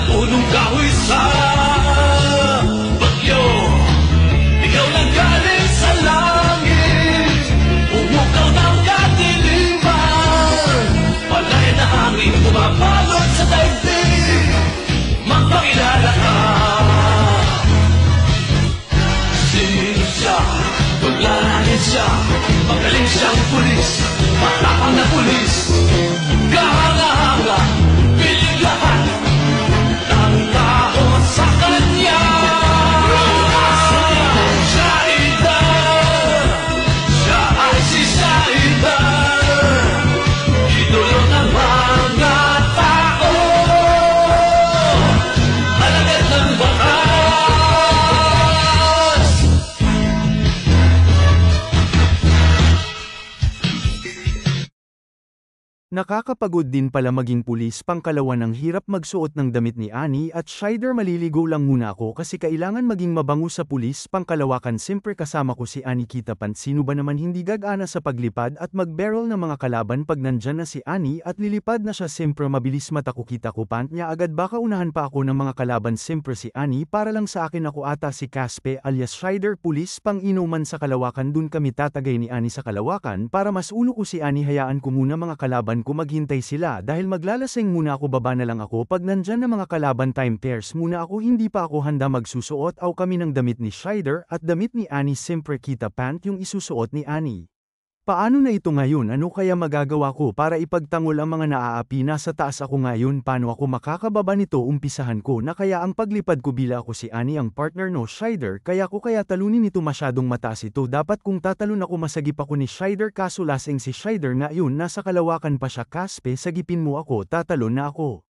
punong kahoy sa bagyo. Ikaw na galing sa langit, umukaw ng kadiliman. Palay na hangin pumapalot sa daigdig, magpakilala ka. Sino siya? Tulanin siya, magaling siyang pulis, matapang na pulis. Kahanga-hanga, piling lahat ng tao sa kanya. Shaida, siya ay si Shaida, idolo ng mga tao, alagad ng batas. Nakakapagod din pala maging pulis. Pangkalawa, ng hirap magsuot ng damit ni Annie at Shider. Maliligo lang muna ako kasi kailangan maging mabango sa pulis. Pangkalawa, kan siyempre kasama ko si Annie. Kita pan sino ba naman hindi gagana sa paglipad at mag-barrel ng mga kalaban pag nandyan na si Annie at lilipad na siya. Siyempre mabilis mata ko, kita ko pant niya agad, baka unahan pa ako ng mga kalaban. Siyempre si Annie para lang sa akin. Ako ata si Caspe alias Shider, pulis pang inuman sa Kalawakan. Dun kami tatagay ni Annie sa Kalawakan para mas uno ko si Annie. Hayaan ko muna mga kalaban ko maghintay sila dahil maglalasing muna ako. Baba na lang ako pag nandyan na mga kalaban. Time pairs muna ako, hindi pa ako handa magsusuot aw kami ng damit ni Shider at damit ni Annie. Siyempre kita pant yung isusuot ni Annie. Paano na ito ngayon? Ano kaya magagawa ko para ipagtanggol ang mga naaapi? Nasa taas ako ngayon, paano ako makakababa nito? Umpisahan ko na kaya ang paglipad ko bila ako si Annie ang partner no Shider, kaya talunin ito, masyadong mataas ito. Dapat kung tatalon ako masagip ako ni Shider, kaso lasing si Shider na yun, nasa Kalawakan pa siya. Caspe, sagipin mo ako, tatalon na ako.